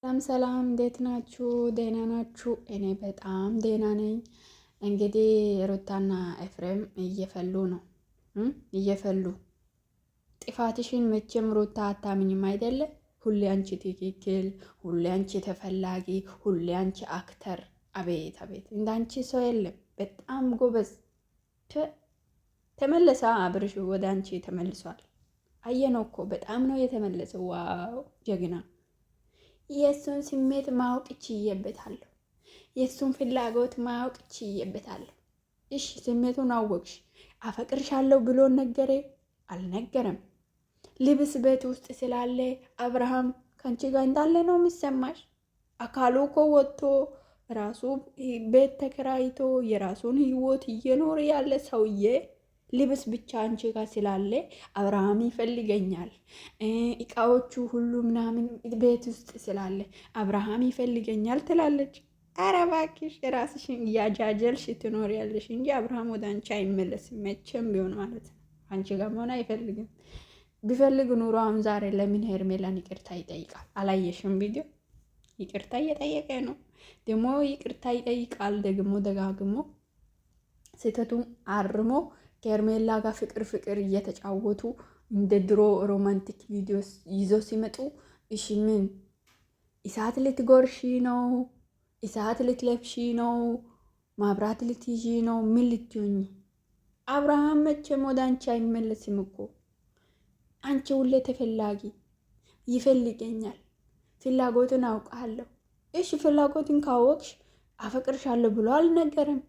ሰላም ሰላም፣ እንዴት ናችሁ? ደህና ናችሁ? እኔ በጣም ደህና ነኝ። እንግዲህ ሩታና ኤፍሬም እየፈሉ ነው እየፈሉ ጥፋትሽን መቼም ሩታ አታምኝም አይደለ? ሁሌ አንቺ ትክክል፣ ሁሌ አንቺ ተፈላጊ፣ ሁሌ አንቺ አክተር። አቤት አቤት፣ እንዳንቺ ሰው የለም። በጣም ጎበዝ። ተመለሳ አብርሽ ወደ አንቺ ተመልሷል። አየነው እኮ በጣም ነው የተመለሰው። ዋው ጀግና። የእሱን ስሜት ማወቅ ችዬበታለሁ። የእሱን ፍላጎት ማወቅ ችዬበታለሁ። እሺ ስሜቱን አወቅሽ። አፈቅርሻለሁ ብሎ ነገረ አልነገረም? ልብስ ቤት ውስጥ ስላለ አብርሃም ከአንቺ ጋር እንዳለ ነው የሚሰማሽ። አካሉ እኮ ወጥቶ ራሱ ቤት ተከራይቶ የራሱን ህይወት እየኖረ ያለ ሰውዬ ልብስ ብቻ አንቺ ጋር ስላለ አብርሃም ይፈልገኛል፣ እቃዎቹ ሁሉ ምናምን ቤት ውስጥ ስላለ አብርሃም ይፈልገኛል ትላለች። ኧረ እባክሽ ራስሽን እያጃጀልሽ ትኖሪያለሽ እንጂ አብርሃም ወደ አንቺ አይመለስም መቼም ቢሆን ማለት ነው። አንቺ ጋር መሆን አይፈልግም። ቢፈልግ ኑሮ አሁን ዛሬ ለምን ሄርሜላን ይቅርታ ይጠይቃል? አላየሽም? ቪዲዮ ይቅርታ እየጠየቀ ነው። ደግሞ ይቅርታ ይጠይቃል ደግሞ ደጋግሞ ስህተቱን አርሞ ከሄርሜላ ጋር ፍቅር እየተጫወቱ እንደ ድሮ ሮማንቲክ ቪዲዮ ይዞ ሲመጡ እሺ ምን እሳት ልትጎርሺ ነው? እሳት ልትለብሺ ነው? ማብራት ልትይዢ ነው? ምን ልትሆኚ? አብርሃም መቼም ወደ አንቺ አይመለስም እኮ። አንቺ ሁሌ ተፈላጊ፣ ይፈልገኛል። ፍላጎትን አውቃለሁ። እሺ ፍላጎትን ካወቅሽ አፈቅርሻለሁ ብሎ አልነገረም?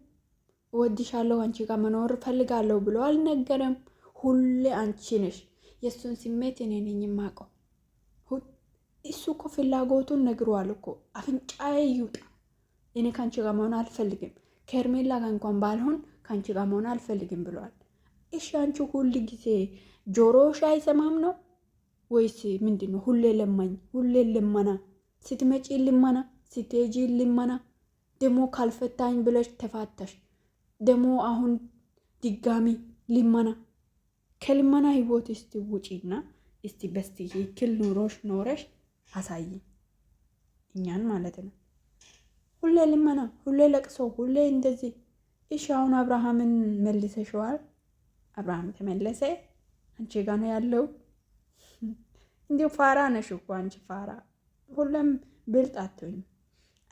እወድሻለሁ አንቺ ጋር መኖር ፈልጋለሁ ብሎ አልነገረም? ሁሌ አንቺ ነሽ የእሱን ስሜት እኔ ነኝ የማውቀው። እሱ እኮ ፍላጎቱን ነግሯል እኮ። አፍንጫዬ ይውጣ፣ እኔ ከአንቺ ጋር መሆን አልፈልግም፣ ከሄርሜላ ጋር እንኳን ባልሆን ከአንቺ ጋር መሆን አልፈልግም ብሏል። እሺ አንቺ ሁል ጊዜ ጆሮሽ አይሰማም ነው ወይስ ምንድን ነው? ሁሌ ለማኝ፣ ሁሌ ልመና፣ ስትመጪ ልመና፣ ስትሄጂ ልመና። ደግሞ ካልፈታኝ ብለሽ ተፋታሽ። ደግሞ አሁን ድጋሚ ልመና። ከልመና ህይወት እስቲ ውጪና እስቲ በስትክክል ኑሮሽ ኖረሽ አሳይ እኛን ማለት ነው። ሁሌ ልመና፣ ሁሌ ለቅሶ፣ ሁሌ እንደዚህ። እሺ አሁን አብርሃምን መልሰሽዋል። አብርሃም ተመለሰ፣ አንቺ ጋ ነው ያለው። እንዲሁ ፋራ ነሽ እኮ አንቺ ፋራ። ሁሌም ብልጥ አትሆኝ።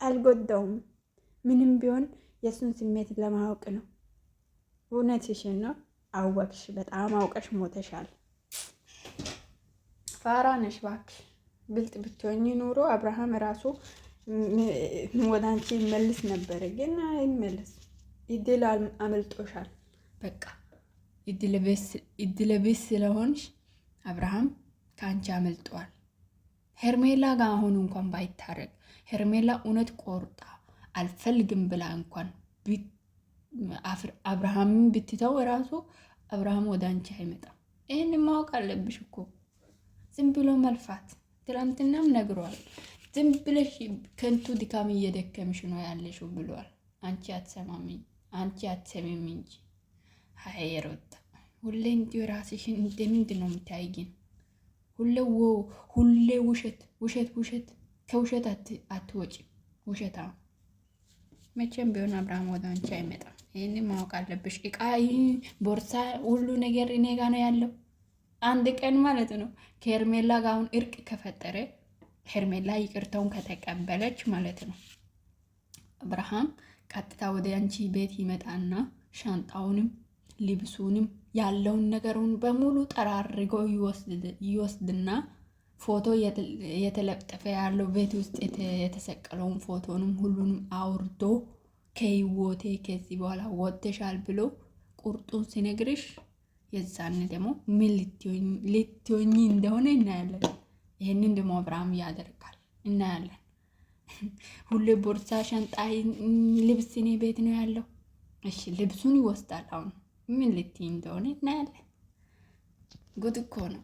አልጎዳውም። ምንም ቢሆን የእሱን ስሜት ለማወቅ ነው። እውነትሽን ነው። አወቅሽ፣ በጣም አውቀሽ ሞተሻል። ፋራ ነሽ እባክሽ። ብልጥ ብትሆኚ ኑሮ አብርሃም ራሱ ወደ አንቺ ይመልስ ነበረ፣ ግን አይመለስ። እድል አመልጦሻል። በቃ እድለቢስ ስለሆንሽ አብርሃም ከአንቺ አመልጧል። ሄርሜላ ጋር አሁን እንኳን ባይታረቅ ሄርሜላ እውነት ቆርጣ አልፈልግም ብላ እንኳን አብርሃምን ብትተው ራሱ አብርሃም ወደ አንቺ አይመጣም። ይህን ማወቅ አለብሽ እኮ። ዝም ብሎ መልፋት ትላንትናም ነግሯል። ዝም ብለሽ ከንቱ ድካም እየደከምሽ ነው ያለሽው ብሏል። አንቺ አትሰማምኝ፣ አንቺ አትሰሚም እንጂ ሀይሮታ ሁሌ እንዲሁ ራስሽን እንደምንድን ነው የምታይጊን? ሁሌ ውሸት ውሸት ውሸት። ከውሸት አትወጪም። ውሸታ መቼም ቢሆን አብርሃም ወደ አንቺ አይመጣም። ይህን ማወቅ አለብሽ። እቃ፣ ቦርሳ፣ ሁሉ ነገር እኔ ጋ ነው ያለው። አንድ ቀን ማለት ነው ከሄርሜላ ጋር አሁን እርቅ ከፈጠረ ሄርሜላ ይቅርታውን ከተቀበለች ማለት ነው አብርሃም ቀጥታ ወደ አንቺ ቤት ይመጣና ሻንጣውንም ልብሱንም ያለውን ነገሩን በሙሉ ጠራርጎ ይወስድና ፎቶ የተለጠፈ ያለው ቤት ውስጥ የተሰቀለውን ፎቶንም ሁሉንም አውርዶ ከህይወቴ ከዚህ በኋላ ወጥተሻል ብሎ ቁርጡን ሲነግርሽ የዛን ደግሞ ምን ልትሆኚ እንደሆነ እናያለን። ይህንን ደግሞ አብርሃም ያደርጋል፣ እናያለን። ሁሌ ቦርሳ፣ ሻንጣ፣ ልብስ እኔ ቤት ነው ያለው። እሺ ልብሱን ይወስዳል። አሁን ምን ልትይ እንደሆነ እናያለን። ጉድ እኮ ነው።